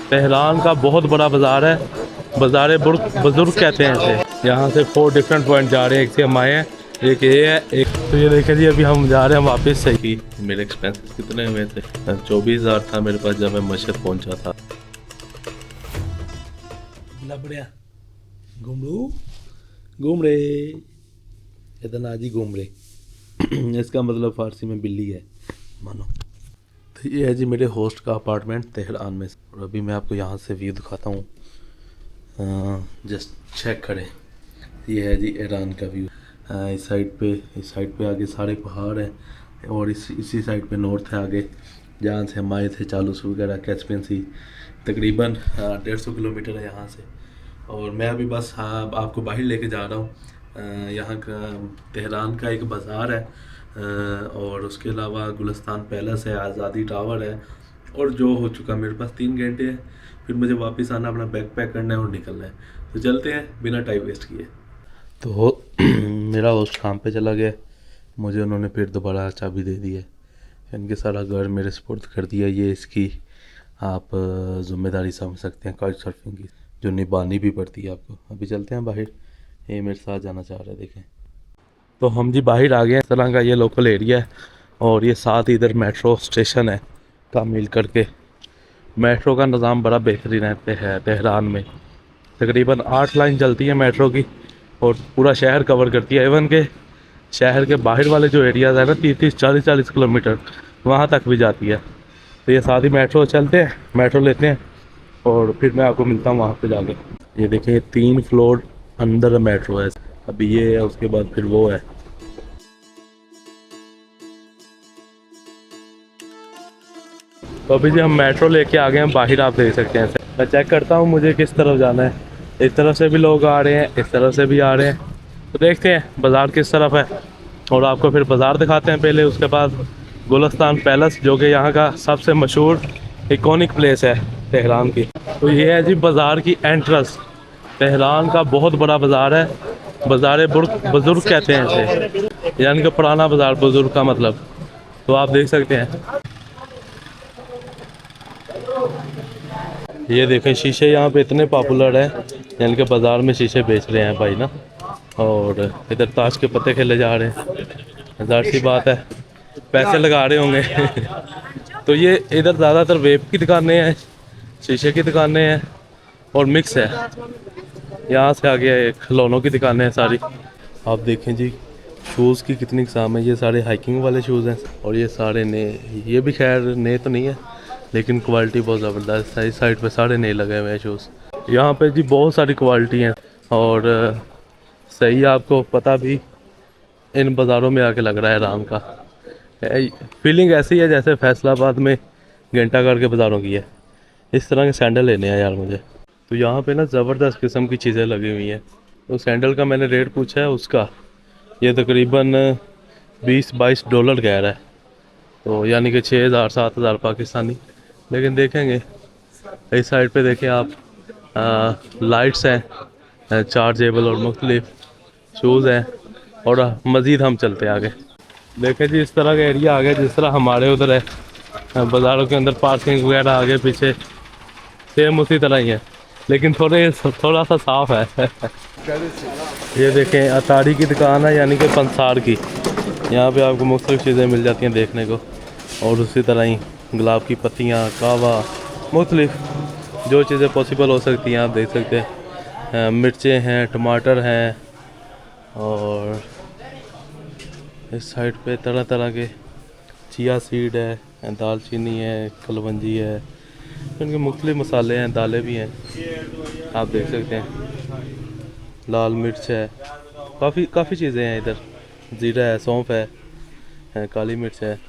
Tehran का बहुत बड़ा बाज़ार है, बाज़ार बुजुर्ग कहते हैं इसे। यहाँ से 4 डिफरेंट पॉइंट जा रहे हैं, एक से हम आए हैं, एक ये है, एक तो ये देखें जी। अभी हम जा रहे हैं वापस से ही। मेरे एक्सपेंसेस कितने हुए थे? 24,000 था मेरे पास जब मैं मस्जिद पहुँचा था। बढ़िया घूम रहे इतना जी घूम रहे इसका मतलब फारसी में बिल्ली है मानो। तो ये है जी मेरे होस्ट का अपार्टमेंट तेहरान में। और अभी मैं आपको यहाँ से व्यू दिखाता हूँ, जस्ट चेक करें। ये है जी ईरान का व्यू। इस साइड पे आगे सारे पहाड़ हैं और इसी साइड पे नॉर्थ है आगे, जहाँ से हम आए थे चालूस वगैरह कैस्पियन सी। तकरीबन 150 किलोमीटर है यहाँ से। और मैं अभी बस आपको बाहर लेके जा रहा हूँ। यहाँ का तेहरान का एक बाज़ार है, और उसके अलावा गुलिस्तान पैलेस है, आज़ादी टावर है, और जो हो चुका मेरे पास 3 घंटे हैं। फिर मुझे वापस आना, अपना बैग पैक करना है और निकलना है। तो चलते हैं बिना टाइम वेस्ट किए। तो मेरा होस्ट काम पे चला गया, मुझे उन्होंने फिर दोबारा चाबी दे दी है। इनके सारा घर मेरे स्पुर्द कर दिया। ये इसकी आप ज़िम्मेदारी समझ सकते हैं काउच सर्फिंग की, जो निभानी भी पड़ती है आपको। अभी चलते हैं बाहर। ये मेरे साथ जाना चाह रहा है, देखें। तो हम जी बाहर आ गए हैं। इस तरह का ये लोकल एरिया है, और ये साथ इधर मेट्रो स्टेशन है कामिल करके। मेट्रो का निज़ाम बड़ा बेहतरीन है तेहरान में। तकरीबन 8 लाइन चलती है मेट्रो की, और पूरा शहर कवर करती है। इवन के शहर के बाहर वाले जो एरियाज़ है ना, 30-40 किलोमीटर वहाँ तक भी जाती है। तो ये साथ ही मेट्रो चलते हैं, मेट्रो लेते हैं, और फिर मैं आपको मिलता हूँ वहाँ पे जाके। ये देखें 3 फ्लोर अंदर मेट्रो है। अभी ये है, उसके बाद फिर वो है। तो अभी जी हम मेट्रो लेके आ गए हैं बाहर, आप देख सकते हैं। मैं चेक करता हूँ मुझे किस तरफ जाना है। इस तरफ से भी लोग आ रहे हैं, इस तरफ से भी आ रहे हैं। तो देखते हैं बाज़ार किस तरफ है, और आपको फिर बाज़ार दिखाते हैं पहले। उसके बाद गुलिस्तान पैलेस, जो कि यहाँ का सबसे मशहूर इकॉनिक प्लेस है तेहरान की। तो ये है जी बाज़ार की एंट्रेंस। तेहरान का बहुत बड़ा बाज़ार है, बाज़ार बुजुर्ग कहते हैं इसे, यानी कि पुराना बाज़ार, बुजुर्ग का मतलब। तो आप देख सकते हैं। ये देखें शीशे यहाँ पे इतने पॉपुलर हैं, यानी कि बाज़ार में शीशे बेच रहे हैं भाई ना। और इधर ताश के पत्ते खेले जा रहे हैं, ज़ाहिर सी बात है पैसे लगा रहे होंगे। तो ये इधर ज़्यादातर वेब की दुकानें हैं, शीशे की दुकानें हैं, और मिक्स है। यहाँ से आगे खिलौनों की दुकानें हैं सारी। आप देखें जी शूज़ की कितनी किस्म है। ये सारे हाइकिंग वाले शूज़ हैं, और ये सारे नए। ये भी खैर नए तो नहीं है, लेकिन क्वालिटी बहुत ज़बरदस्त है। इस साइड पे सारे नए लगे हुए हैं शूज़। यहाँ पे जी बहुत सारी क्वालिटी हैं, और सही आपको पता भी इन बाज़ारों में आके लग रहा है ईरान का। फीलिंग ऐसी है जैसे फैसलाबाद में घंटाघर के बाज़ारों की है। इस तरह के सैंडल लेने हैं यार मुझे। तो यहाँ पे ना ज़बरदस्त किस्म की चीज़ें लगी हुई हैं। तो सैंडल का मैंने रेट पूछा है उसका, ये तकरीबन $20-22 कह रहा है। तो यानी कि 6,000-7,000 पाकिस्तानी। लेकिन देखेंगे इस साइड पे देखें आप, लाइट्स हैं चार्जेबल, और मुख्तलिफ शूज़ हैं। और मज़ीद हम चलते आगे। देखें जी इस तरह का एरिया आ गया जिस तरह हमारे उधर है बाज़ारों के अंदर पार्किंग वगैरह आगे पीछे, सेम उसी तरह ही है, लेकिन थोड़ा सा साफ़ है। ये देखें अतारी की दुकान है, यानी कि पंसार की। यहाँ पे आपको मुख्तलिफ चीज़ें मिल जाती हैं देखने को। और उसी तरह ही गुलाब की पत्तियाँ, कहवा, मुख्तलिफ जो चीज़ें पॉसिबल हो सकती हैं आप देख सकते हैं। मिर्चें हैं, टमाटर हैं, और इस साइड पे तरह तरह के चिया सीड है, दालचीनी है, कलवंजी है, इनके मुख्तलिफ मसाले हैं, दालें भी हैं आप देख सकते हैं। लाल मिर्च है, काफ़ी चीज़ें हैं इधर। ज़ीरा है, सौंफ है, काली मिर्च है।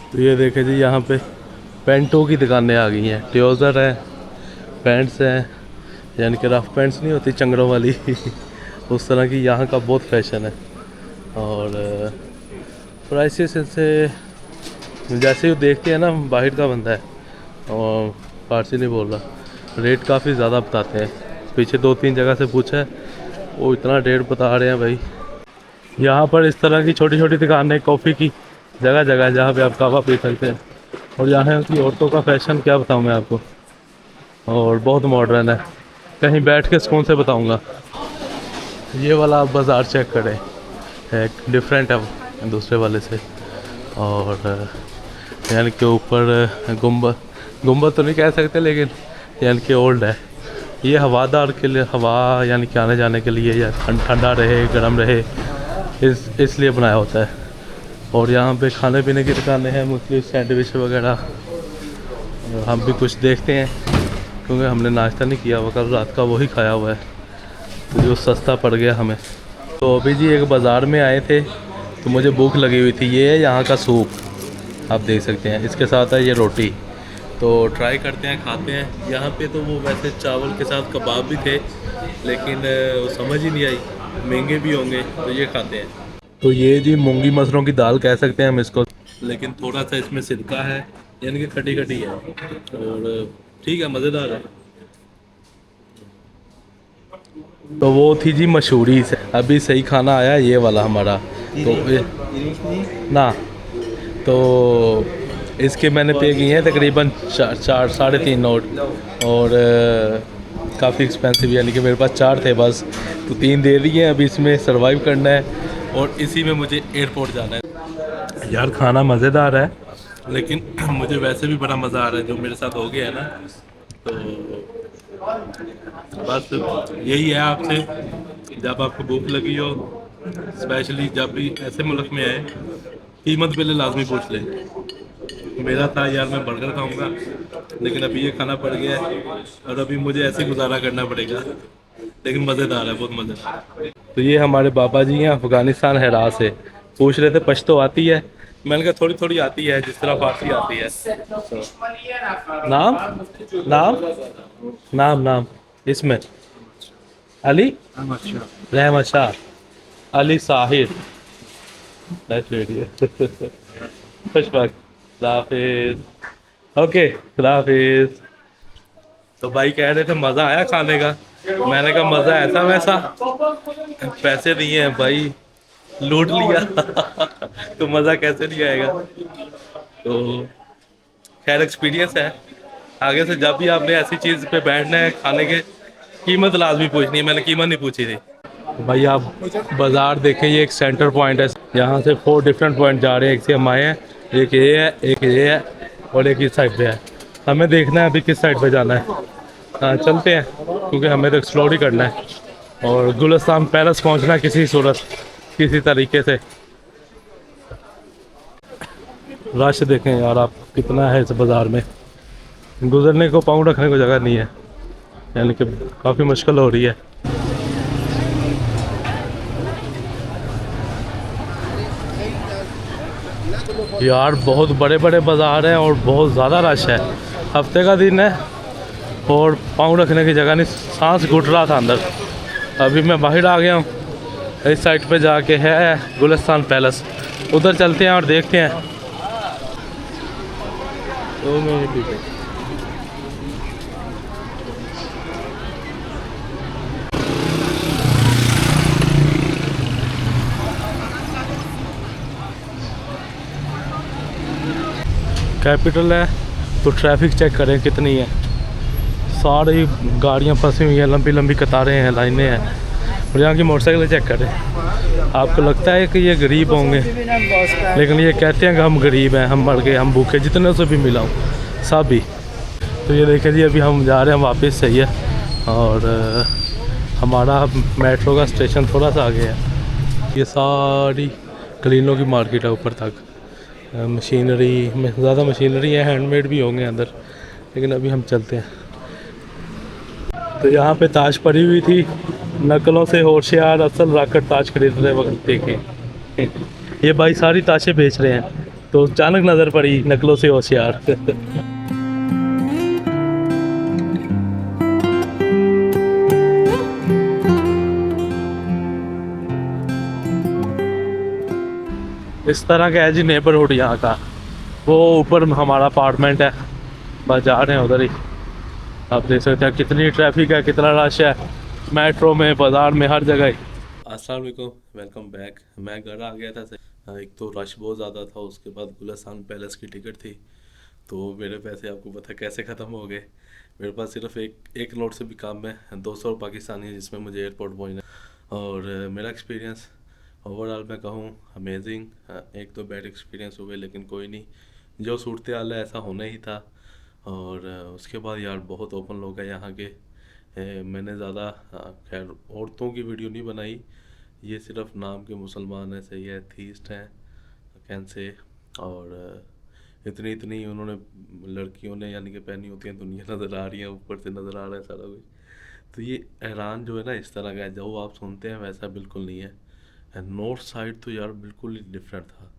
तो ये देखें जी यहाँ पे पेंटों की दुकानें आ गई हैं। ट्राउज़र है, पैंट्स हैं, यानी कि रफ पैंट्स नहीं होती चंगड़ों वाली उस तरह की यहाँ का बहुत फैशन है। और प्राइसेस से जैसे ही देखते हैं ना, बाहर का बंदा है और फारसी नहीं बोल रहा, रेट काफ़ी ज़्यादा बताते हैं। पीछे 2-3 जगह से पूछा है वो इतना रेट बता रहे हैं भाई। यहाँ पर इस तरह की छोटी छोटी दुकानें कॉफ़ी की जगह जगह जहाँ पे आप कहवा पी सकते हैं। और यहाँ की औरतों का फैशन क्या बताऊँ मैं आपको, और बहुत मॉडर्न है, कहीं बैठ के सुकून से बताऊँगा। ये वाला आप बाज़ार चेक करें, एक डिफरेंट है दूसरे वाले से। और यानी कि ऊपर गुंबद तो नहीं कह सकते, लेकिन यानी कि ओल्ड है। ये हवादार के लिए, हवा यानी कि आने जाने के लिए, या ठंडा रहे गर्म रहे, इसलिए बनाया होता है। और यहाँ पे खाने पीने की दुकानें हैं, मुख्तलिफ सैंडविच वगैरह। और हम भी कुछ देखते हैं, क्योंकि हमने नाश्ता नहीं किया हुआ, कल रात का वही खाया हुआ है, तो जो सस्ता पड़ गया हमें। तो अभी जी एक बाज़ार में आए थे, तो मुझे भूख लगी हुई थी। ये है यहाँ का सूप, आप देख सकते हैं, इसके साथ है ये रोटी। तो ट्राई करते हैं, खाते हैं। यहाँ पे तो वो वैसे चावल के साथ कबाब भी थे, लेकिन वो समझ ही नहीं आई, महंगे भी होंगे, तो ये खाते हैं। तो ये जी मूंगी मसरों की दाल कह सकते हैं हम इसको, लेकिन थोड़ा सा इसमें सिरका है, यानी कि खटी खटी है, और ठीक है, मज़ेदार है। तो वो थी जी मशहूरी से। अभी सही खाना आया ये वाला हमारा, तो ना तो इसके मैंने पे किए हैं तकरीबन 4-3.5 नोट, और काफ़ी एक्सपेंसिव, यानी कि मेरे पास 4 थे बस, तो 3 दे दिए हैं। अभी इसमें सरवाइव करना है, और इसी में मुझे एयरपोर्ट जाना है। यार खाना मज़ेदार है, लेकिन मुझे वैसे भी बड़ा मज़ा आ रहा है जो मेरे साथ हो गया है ना। तो बस यही है आपसे, जब आपको भूख लगी हो, स्पेशली जब भी ऐसे मुल्क में आए, कीमत पहले लाजमी पूछ लें। मेरा था यार मैं बर्गर खाऊंगा, लेकिन अभी ये खाना पड़ गया है, और अभी मुझे ऐसे ही गुजारा करना पड़ेगा, लेकिन मज़ेदार है, बहुत मज़ेदार। तो ये हमारे बाबा जी हैं, अफ़गानिस्तान हेरा से। पूछ रहे थे पश्तो आती है, मैंने कहा थोड़ी थोड़ी आती है, जिस तरह फारसी आती है। नाम नाम नाम नाम इसमें अली रहमत शाह, अली साहिर, खुदाफिज, ओके खुदाफिज। तो भाई कह रहे थे मज़ा आया खाने का, मैंने कहा मज़ा ऐसा वैसा, पैसे दिए हैं भाई, लूट लिया तो मज़ा कैसे नहीं आएगा। तो खैर एक्सपीरियंस है, आगे से जब भी आपने ऐसी चीज़ पे बैठना है खाने के, कीमत लाजमी पूछनी है। मैंने कीमत नहीं पूछी थी। भाई आप बाज़ार देखें, ये एक सेंटर पॉइंट है, यहाँ से 4 डिफरेंट पॉइंट जा रहे हैं। एक से हम आए हैं, एक ये है, एक ये है, और एक इस साइड पे है। हमें देखना है अभी किस साइड पे जाना है। हाँ चलते हैं, क्योंकि हमें तो एक्सप्लोर ही करना है, और गुलिस्तान पैलेस पहुँचना है किसी सूरत, किसी तरीके से। रश देखें यार आप कितना है इस बाज़ार में, गुजरने को, पाँव रखने को जगह नहीं है, यानी कि काफ़ी मुश्किल हो रही है। यार बहुत बड़े बड़े बाज़ार हैं, और बहुत ज़्यादा रश है, हफ्ते का दिन है, और पाँव रखने की जगह नहीं, सांस घुट रहा था अंदर। अभी मैं बाहर आ गया हूँ, इस साइड पे जाके है गुलिस्तान पैलेस, उधर चलते हैं और देखते हैं। तो मैं कैपिटल है, तो ट्रैफिक चेक करें कितनी है, सारी गाड़ियाँ फंसी हुई हैं, लंबी लंबी कतारें हैं, लाइनें हैं। और यहाँ की मोटरसाइकिलें चेक करें, आपको लगता है कि ये गरीब होंगे, लेकिन ये कहते हैं कि हम गरीब हैं, हम मर गए, हम भूखे, जितने से भी मिला हूँ सब ही। तो ये देखें जी, अभी हम जा रहे हैं वापस, सही है, और हमारा मेट्रो का स्टेशन थोड़ा सा आगे है। ये सारी क्लीनों की मार्केट है, ऊपर तक मशीनरी में ज़्यादा मशीनरी है, हैंडमेड भी होंगे अंदर, लेकिन अभी हम चलते हैं। तो यहाँ पे ताश पड़ी हुई थी, नकलों से होशियार असल रखकर ताश खरीद रहे वक्त देखे, ये भाई सारी ताशें बेच रहे हैं, तो अचानक नज़र पड़ी नकलों से होशियार इस तरह का है जी नेबरहुड यहाँ का। वो ऊपर हमारा अपार्टमेंट है, बस जा रहे हैं उधर ही। आप देख सकते हैं कितनी ट्रैफिक है, कितना रश है, मेट्रो में, बाज़ार में, हर जगह। अस्सलाम वालेकुम, वेलकम बैक। मैं घर आ गया था एक तो रश बहुत ज़्यादा था, उसके बाद गुलिस्तान पैलेस की टिकट थी, तो मेरे पैसे आपको पता है कैसे ख़त्म हो गए। मेरे पास सिर्फ एक एक नोट से भी कम है, 200 पाकिस्तानी, जिसमें मुझे एयरपोर्ट पहुंचना। और मेरा एक्सपीरियंस ओवरऑल मैं कहूँ अमेजिंग। एक तो बैड एक्सपीरियंस हुए, लेकिन कोई नहीं, जो सूरत हाल है ऐसा होना ही था। और उसके बाद यार बहुत ओपन लोग हैं यहाँ के। मैंने ज़्यादा खैर औरतों की वीडियो नहीं बनाई, ये सिर्फ नाम के मुसलमान हैं, सही है, थीस्ट हैं कैन से। और इतनी इतनी उन्होंने लड़कियों ने यानी कि पहनी होती हैं, दुनिया नज़र आ रही है, ऊपर से नज़र आ रहा है सारा कुछ। तो ये ईरान जो है ना इस तरह का है, जो आप सुनते हैं वैसा बिल्कुल नहीं है। नॉर्थ साइड तो यार बिल्कुल ही डिफरेंट था।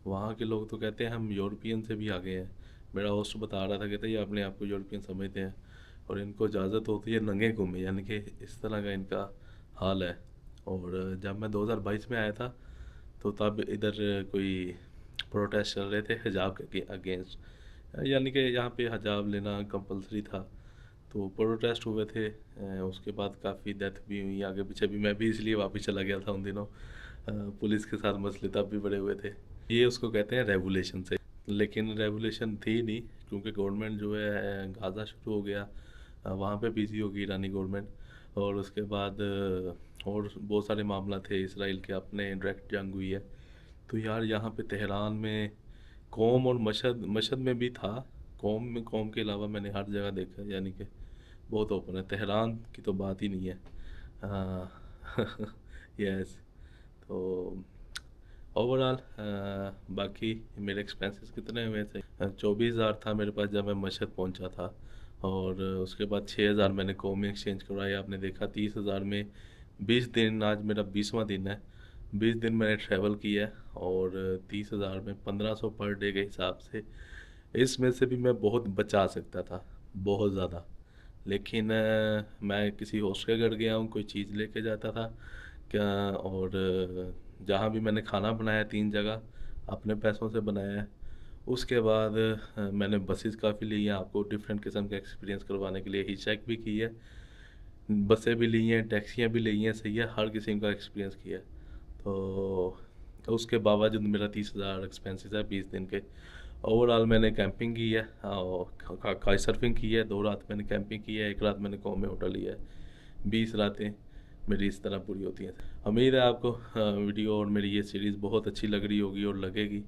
वहाँ के लोग तो कहते हैं हम यूरोपियन से भी आगे हैं। मेरा होस्ट बता रहा था, कहते हैं ये अपने आप को यूरोपियन समझते हैं और इनको इजाज़त होती है नंगे घूमे, यानी कि इस तरह का इनका हाल है। और जब मैं 2022 में आया था, तो तब इधर कोई प्रोटेस्ट चल रहे थे हिजाब के अगेंस्ट, यानी कि यहाँ पे हिजाब लेना कंपलसरी था, तो प्रोटेस्ट हुए थे। उसके बाद काफ़ी डेथ भी हुई आगे पीछे भी, मैं भी इसलिए वापस चला गया था उन दिनों। पुलिस के साथ मसले तब भी बड़े हुए थे। ये उसको कहते हैं रेवोल्यूशन से, लेकिन रेवोल्यूशन थी नहीं, क्योंकि गवर्नमेंट जो है गाज़ा शुरू हो गया, वहाँ पे बिजी होगी ईरानी गवर्नमेंट। और उसके बाद और बहुत सारे मामला थे, इसराइल के अपने डायरेक्ट जंग हुई है। तो यार यहाँ पे तेहरान में कौम, और मशहद मशहद में भी था, कौम में, कौम के अलावा मैंने हर जगह देखा, यानी कि बहुत ओपन है। तेहरान की तो बात ही नहीं है। यस। तो ओवरऑल बाकी मेरे एक्सपेंसेस कितने हुए थे, 24,000 था मेरे पास जब मैं मशहद पहुंचा था। और उसके बाद 6,000 मैंने कौम में एक्सचेंज करवाया, आपने देखा। 30,000 में 20 दिन, आज मेरा 20वां दिन है, 20 दिन मैंने ट्रैवल किया है। और 30,000 में 1500 पर डे के हिसाब से, इसमें से भी मैं बहुत बचा सकता था, बहुत ज़्यादा। लेकिन मैं किसी होस्ट के घर गया हूँ, कोई चीज़ लेके जाता था क्या। और जहाँ भी मैंने खाना बनाया 3 जगह अपने पैसों से बनाया है। उसके बाद मैंने बसेस काफ़ी ली हैं, आपको डिफरेंट किस्म के एक्सपीरियंस करवाने के लिए ही चेक भी की है, बसें भी ली हैं, टैक्सियाँ भी ली हैं, सही है, हर किस्म का एक्सपीरियंस किया है। तो उसके बावजूद मेरा 30,000 एक्सपेंसेस है 20 दिन के। ओवरऑल मैंने कैंपिंग की है और काइट सर्फिंग की है, 2 रात मैंने कैंपिंग की है, 1 रात मैंने कौम में होटल लिया है। 20 रातें मेरी इस तरह पूरी होती हैं। उम्मीद है आपको वीडियो और मेरी ये सीरीज़ बहुत अच्छी लग रही होगी और लगेगी,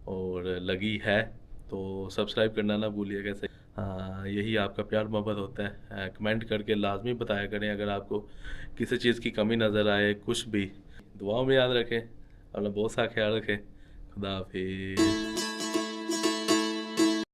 और लगी है तो सब्सक्राइब करना ना भूलिएगा। सही, हाँ, यही आपका प्यार मोहब्बत होता है। कमेंट करके लाजमी बताया करें अगर आपको किसी चीज़ की कमी नज़र आए, कुछ भी। दुआओं में याद रखें, अपना बहुत सा ख्याल रखें। खुदा हाफिज़।